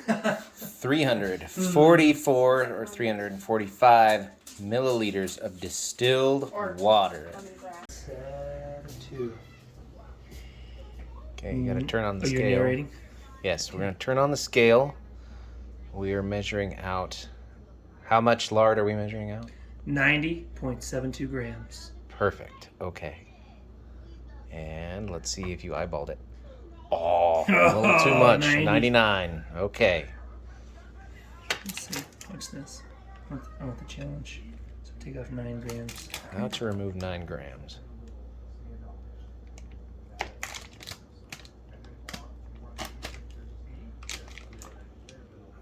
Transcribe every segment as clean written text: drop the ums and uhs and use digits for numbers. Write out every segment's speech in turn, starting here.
344 or 345 milliliters of distilled water. 2. Okay, you gotta turn on the scale. You're narrating? Yes, we're gonna turn on the scale. We are measuring out. How much lard are we measuring out? 90.72 grams. Perfect. Okay. And let's see if you eyeballed it. Oh, a little too much. 99. Okay. Let's see. What's this? I want the challenge. So take off 9 grams. How to remove 9 grams. I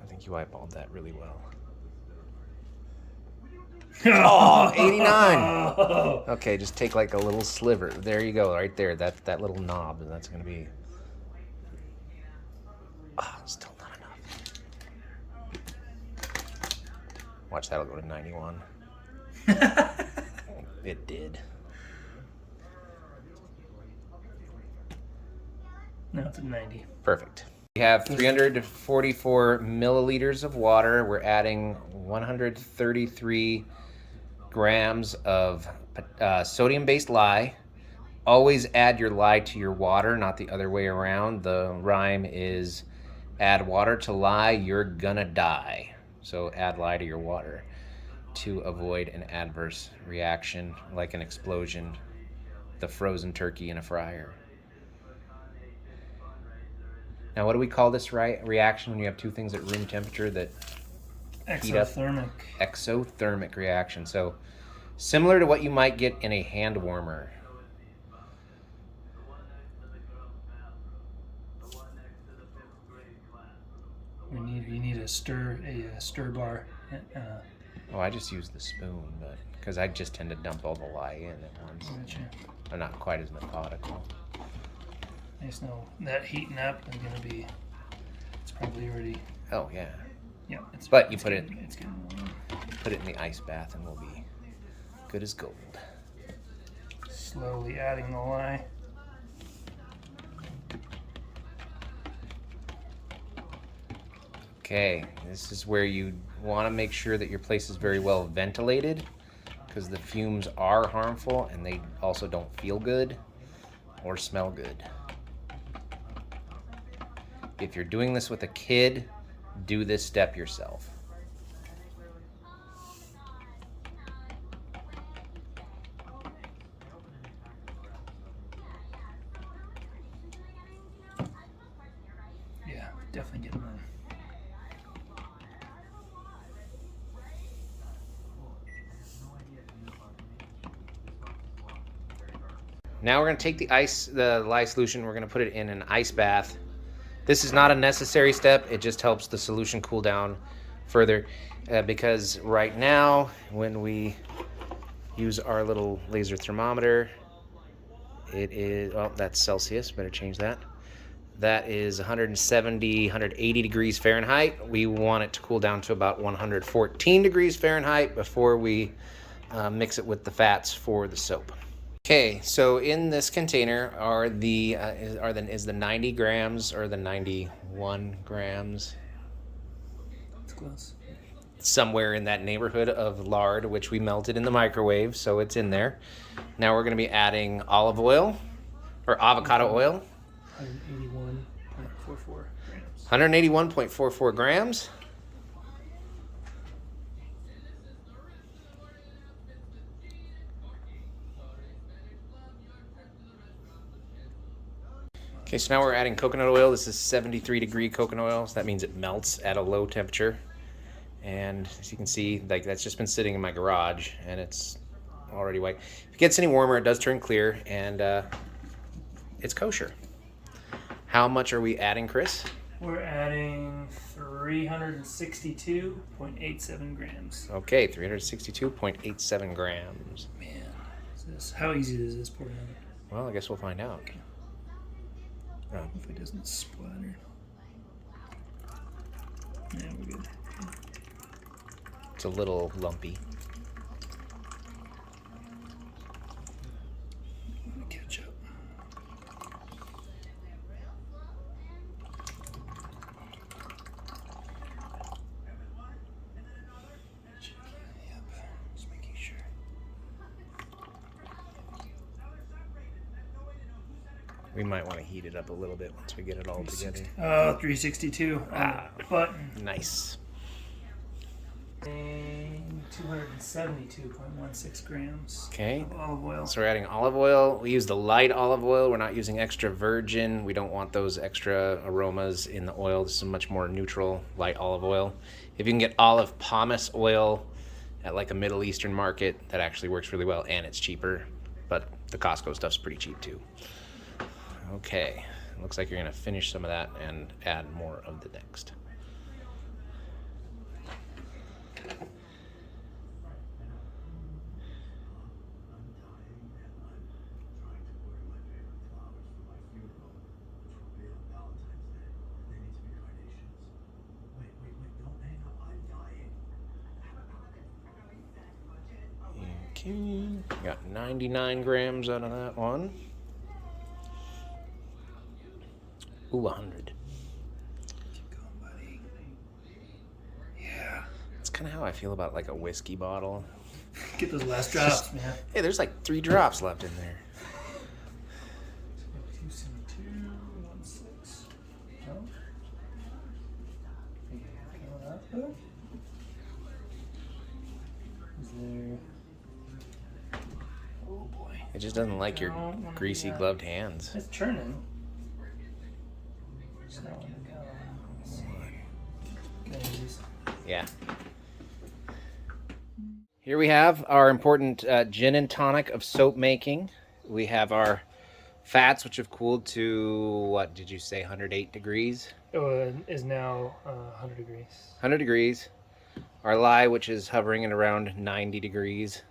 think you eyeballed that really well. Oh, 89. Okay, just take like a little sliver. There you go, right there. That little knob, and that's going to be... Oh, still not enough. Watch, that'll go to 91. It did. Now it's at 90. Perfect. We have 344 milliliters of water. We're adding 133 grams of sodium-based lye. Always add your lye to your water, not the other way around. The rhyme is add water to lye, you're gonna die. So add lye to your water to avoid an adverse reaction like an explosion, the frozen turkey in a fryer. Now, what do we call this reaction when you have two things at room temperature that heat up? Exothermic. Exothermic reaction. So similar to what you might get in a hand warmer. You need a stir bar. Oh, I just use the spoon, but because I just tend to dump all the lye in at once. Gotcha. I'm not quite as methodical. I just know that heating up is gonna be. It's probably already. Oh yeah. Yeah. But you put it. It's getting warm. Put it in the ice bath, and we'll be good as gold. Slowly adding the lye. Okay, this is where you want to make sure that your place is very well ventilated, because the fumes are harmful and they also don't feel good or smell good. If you're doing this with a kid, do this step yourself. Yeah, definitely getting warm. Now we're going to take the lye solution, we're going to put it in an ice bath. This is not a necessary step, it just helps the solution cool down further, because right now when we use our little laser thermometer, it is, oh, that's Celsius, better change that. That is 170, 180 degrees Fahrenheit. We want it to cool down to about 114 degrees Fahrenheit before we mix it with the fats for the soap. Okay, so in this container are is the 90 grams or the 91 grams? It's close. Somewhere in that neighborhood of lard, which we melted in the microwave, so it's in there. Now we're going to be adding olive oil or avocado oil. 181.44 grams. 181.44 grams. Okay, so now we're adding coconut oil. This is 73-degree coconut oil, so that means it melts at a low temperature. And as you can see, like, that's just been sitting in my garage, and it's already white. If it gets any warmer, it does turn clear, and it's kosher. How much are we adding, Chris? We're adding 362.87 grams. Okay, 362.87 grams. Man, how easy is this pouring out? Well, I guess we'll find out. Hopefully it doesn't splatter. Yeah, we're good. It's a little lumpy. Catch up. We might want to heat it up a little bit once we get it all together. 362 button. Nice. 272.16 grams Okay. of olive oil. So we're adding olive oil. We use the light olive oil. We're not using extra virgin. We don't want those extra aromas in the oil. This is a much more neutral, light olive oil. If you can get olive pomace oil at like a Middle Eastern market, that actually works really well and it's cheaper. But the Costco stuff's pretty cheap too. Okay, looks like you're gonna finish some of that and add more of the next. Okay, got 99 grams out of that one. Ooh, 100. Keep going, buddy. Yeah. That's kind of how I feel about like a whiskey bottle. Get those last drops, man. Hey, there's like 3 drops left in there. 272.16. No? Is there... Oh boy. It just doesn't like your greasy gloved hands. It's churning. It's not on the go. Yeah. Here we have our important gin and tonic of soap making. We have our fats, which have cooled to, what did you say, 108 degrees? Oh, is now 100 degrees. 100 degrees. Our lye, which is hovering at around 90 degrees.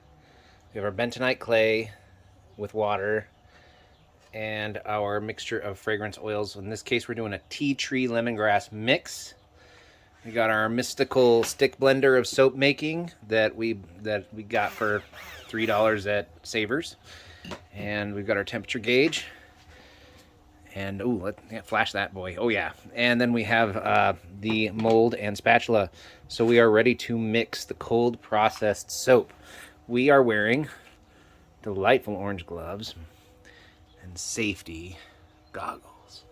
We have our bentonite clay with water and our mixture of fragrance oils. In this case, we're doing a tea tree lemongrass mix. We got our mystical stick blender of soap making that we got for $3 at Savers, and we've got our temperature gauge. And flash that boy. Oh yeah. And then we have the mold and spatula. So we are ready to mix the cold processed soap. We are wearing delightful orange gloves and safety goggles.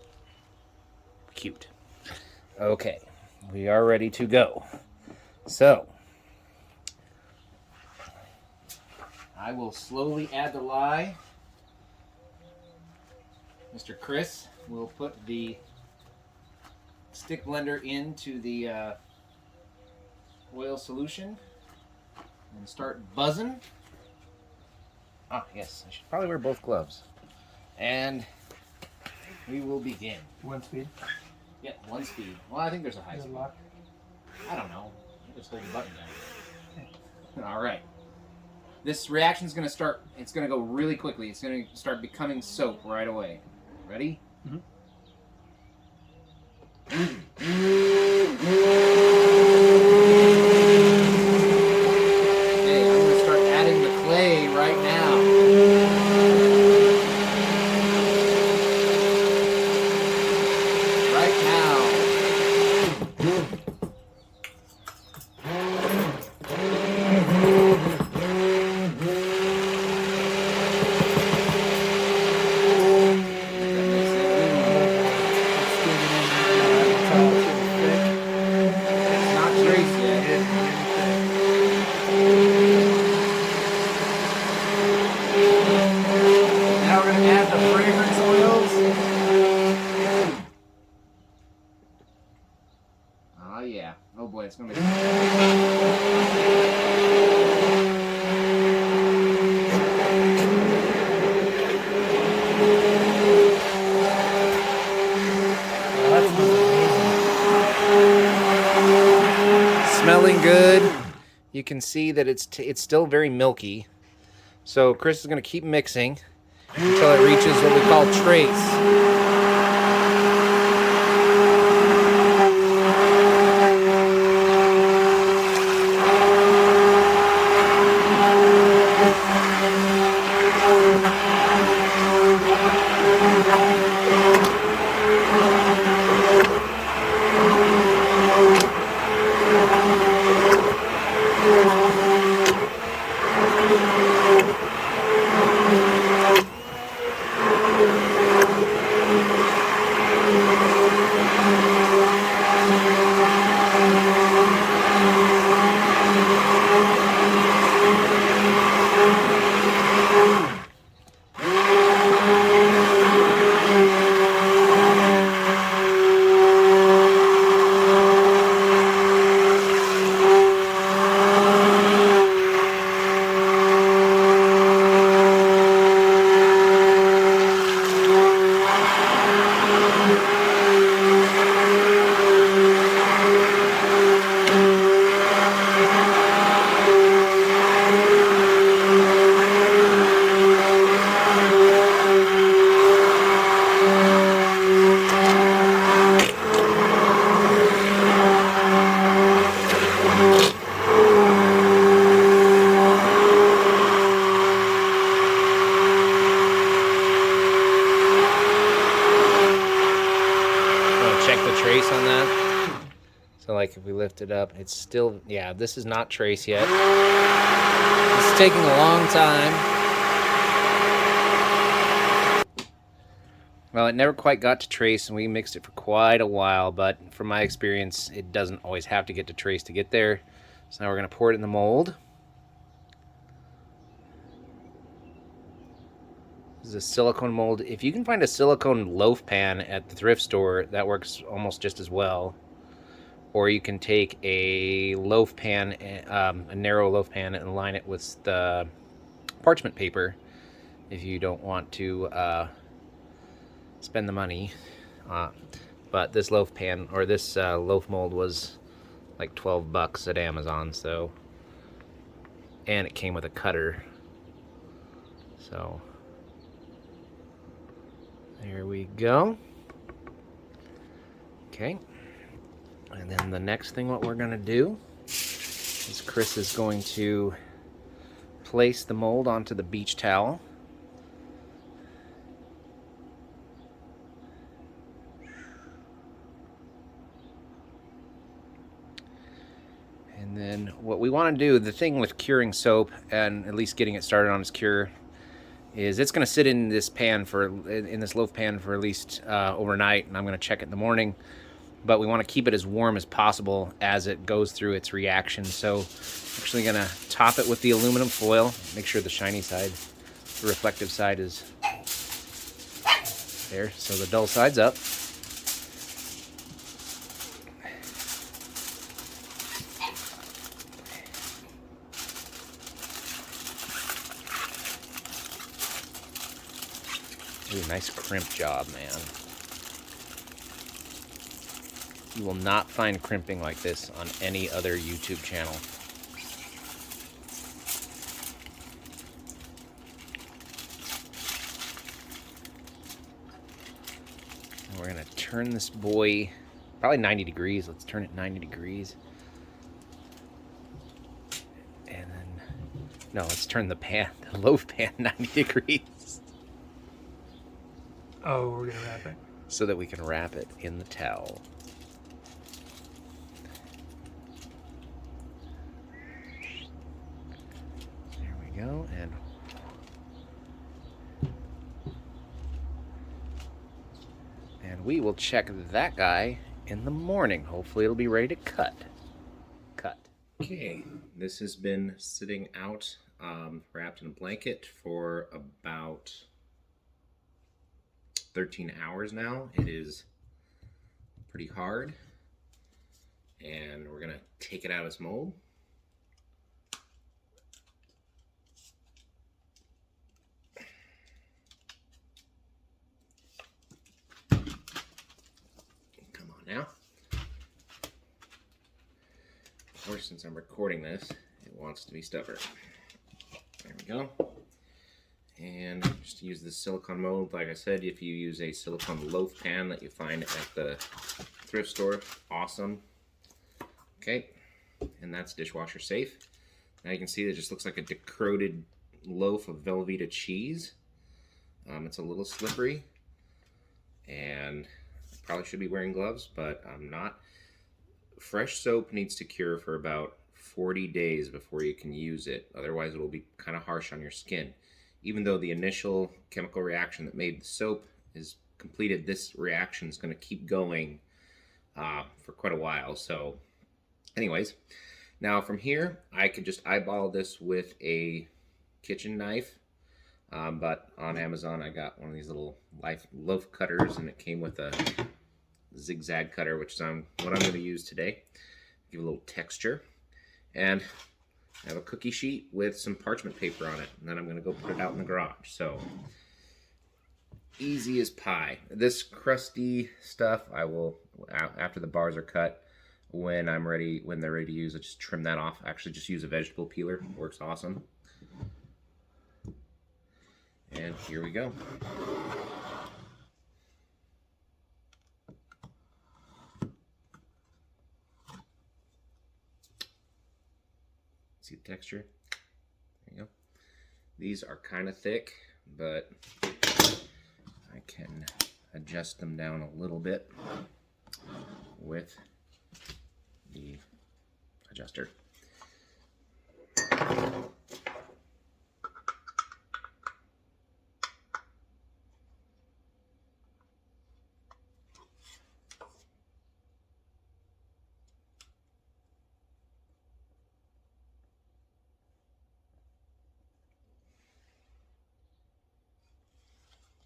Cute. Okay. We are ready to go. So, I will slowly add the lye. Mr. Chris will put the stick blender into the oil solution and start buzzing. Ah, yes, I should probably wear both gloves. And we will begin. One speed. Yeah, one speed. Well, I think there's a high Is it speed. locked? I don't know. I just hold the button down. All right. This reaction's going to start, it's going to go really quickly. It's going to start becoming soap right away. Ready? Mm-hmm. Okay, I'm going to start adding the clay right now. Right now. It's not trace yet. Now we're going to add the fragrance oils. Oh yeah. Oh boy, it's going to be... Smelling good. You can see that it's still very milky. So Chris is going to keep mixing until it reaches what we call trace. So like if we lift it up, it's still, yeah, this is not trace yet. It's taking a long time. Well, it never quite got to trace, and we mixed it for quite a while, but from my experience, it doesn't always have to get to trace to get there. So now we're going to pour it in the mold. This is a silicone mold. If you can find a silicone loaf pan at the thrift store, that works almost just as well. Or you can take a loaf pan, a narrow loaf pan, and line it with the parchment paper if you don't want to spend the money. But this loaf pan, or this loaf mold, was like $12 at Amazon. So, and it came with a cutter. So there we go. Okay. And then the next thing what we're going to do is Chris is going to place the mold onto the beach towel. And then what we want to do, the thing with curing soap, and at least getting it started on its cure, is it's going to sit in this pan in this loaf pan for at least overnight, and I'm going to check it in the morning. But we want to keep it as warm as possible as it goes through its reaction. So I'm actually going to top it with the aluminum foil. Make sure the shiny side, the reflective side, is there. So the dull side's up. Ooh, nice crimp job, man. You will not find crimping like this on any other YouTube channel. And we're gonna turn this boy probably 90 degrees. Let's turn it 90 degrees. And then, no, let's turn the loaf pan 90 degrees. Oh, we're gonna wrap it. So that we can wrap it in the towel. There we go, and we will check that guy in the morning. Hopefully it'll be ready to cut. Okay, this has been sitting out wrapped in a blanket for about 13 hours now. It is pretty hard, and we're gonna take it out of its mold. Come on now. Of course, since I'm recording this, it wants to be stubborn. There we go. And just use the silicone mold. Like I said, if you use a silicone loaf pan that you find at the thrift store, awesome. Okay, and that's dishwasher safe. Now you can see it just looks like a decrowed loaf of Velveeta cheese. It's a little slippery, and I probably should be wearing gloves, but I'm not. Fresh soap needs to cure for about 40 days before you can use it. Otherwise, it will be kind of harsh on your skin. Even though the initial chemical reaction that made the soap is completed, this reaction is going to keep going for quite a while. So anyways, now from here, I could just eyeball this with a kitchen knife. But on Amazon, I got one of these little loaf cutters, and it came with a zigzag cutter, which is what I'm going to use today. Give a little texture. And I have a cookie sheet with some parchment paper on it, and then I'm going to go put it out in the garage. So easy as pie. This crusty stuff, I will, after the bars are cut, when they're ready to use, I just trim that off. Actually, just use a vegetable peeler. It works awesome. And here we go. See the texture? There you go. These are kind of thick, but I can adjust them down a little bit with adjuster.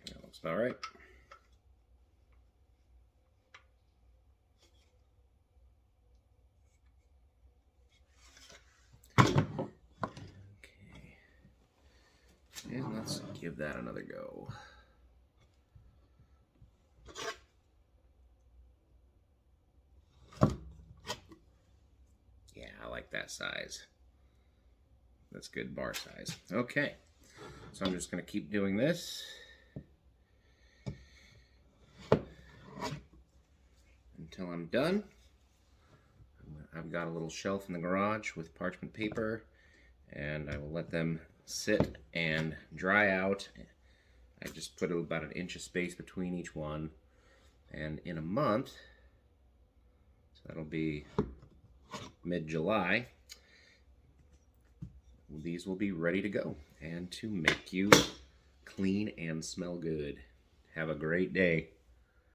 That looks about right. And let's give that another go. Yeah, I like that size. That's good bar size. Okay, so I'm just going to keep doing this until I'm done. I've got a little shelf in the garage with parchment paper, and I will let them sit and dry out. I just put about an inch of space between each one, and in a month, so that'll be mid-July, these will be ready to go and to make you clean and smell good. Have a great day.